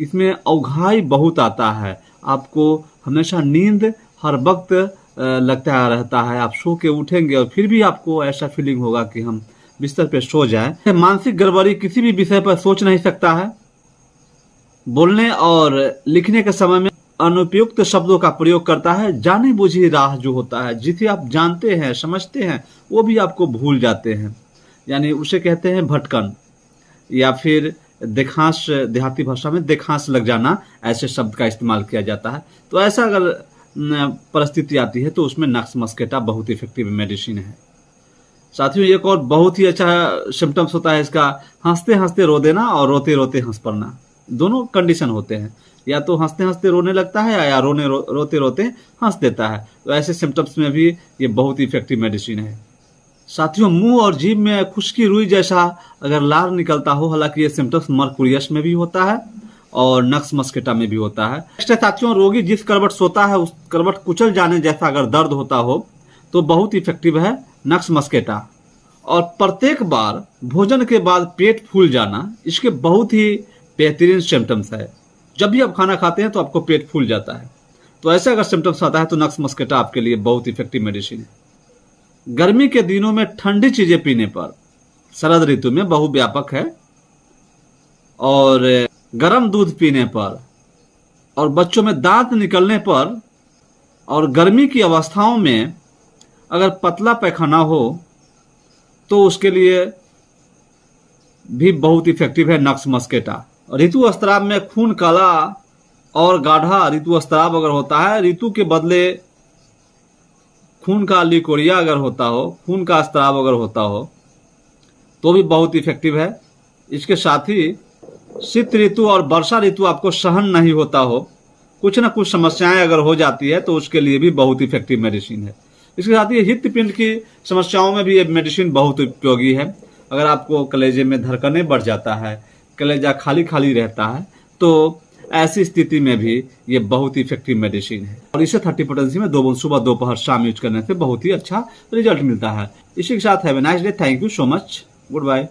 इसमें अवघाई बहुत आता है, आपको हमेशा नींद हर वक्त लगता रहता है। आप सो के उठेंगे और फिर भी आपको ऐसा फीलिंग होगा कि हम बिस्तर पे सो जाए। मानसिक गड़बड़ी किसी भी विषय पर सोच नहीं सकता है। बोलने और लिखने के समय में अनुपयुक्त शब्दों का प्रयोग करता है। जाने बुझी राह जो होता है, जिसे आप जानते हैं समझते हैं वो भी आपको भूल जाते हैं, यानी उसे कहते हैं भटकन, या फिर देखांस, देहाती भाषा में देखांस लग जाना, ऐसे शब्द का इस्तेमाल किया जाता है। तो ऐसा अगर परिस्थिति आती है तो उसमें नक्स मस्केटा बहुत इफेक्टिव मेडिसिन है। साथियों, एक और बहुत ही अच्छा सिम्टम्स होता है इसका, हंसते हंसते रो देना और रोते रोते हंस पड़ना। दोनों कंडीशन होते हैं, या तो हंसते हंसते रोने लगता है या रोते रोते हंस देता है। तो ऐसे सिम्टम्स में भी ये बहुत इफेक्टिव मेडिसिन है। साथियों, मुंह और जीभ में खुश्की रुई जैसा अगर लार निकलता हो, हालांकि ये सिम्टम्स मर्कुरियस में भी होता है और नक्स मस्केटा में भी होता है। नेक्स्ट है साथियों, रोगी जिस करवट सोता है उस करवट कुचल जाने जैसा अगर दर्द होता हो तो बहुत इफेक्टिव है नक्स मस्केटा। और प्रत्येक बार भोजन के बाद पेट फूल जाना, इसके बहुत ही बेहतरीन सिम्टम्स है। जब भी आप खाना खाते हैं तो आपको पेट फूल जाता है, तो ऐसे अगर सिम्टम्स आता है तो नक्स मस्केटा आपके लिए बहुत इफेक्टिव मेडिसिन है। गर्मी के दिनों में ठंडी चीजें पीने पर, शरद ऋतु में बहुव्यापक है, और गर्म दूध पीने पर, और बच्चों में दांत निकलने पर, और गर्मी की अवस्थाओं में अगर पतला पैखाना हो तो उसके लिए भी बहुत इफेक्टिव है नक्स मस्केटा। ऋतु स्त्राव में खून काला और गाढ़ा ऋतु स्त्राव अगर होता है, ऋतु के बदले खून का लिकोरिया अगर होता हो, खून का स्त्राव अगर होता हो तो भी बहुत इफेक्टिव है। इसके साथ ही शीत ऋतु और वर्षा ऋतु आपको सहन नहीं होता हो, कुछ ना कुछ समस्याएं अगर हो जाती है तो उसके लिए भी बहुत इफेक्टिव मेडिसिन है। इसके साथ ही हृदपिंड की समस्याओं में भी ये मेडिसिन बहुत उपयोगी है। अगर आपको कलेजे में धड़कने बढ़ जाता है, कलेजा खाली खाली रहता है, तो ऐसी स्थिति में भी ये बहुत इफेक्टिव मेडिसिन है। और इसे 30 पोटेंसी में 2 बूंद सुबह दोपहर शाम यूज करने से बहुत ही अच्छा रिजल्ट मिलता है। इसी के साथ have a nice day. Thank you so much. Good bye.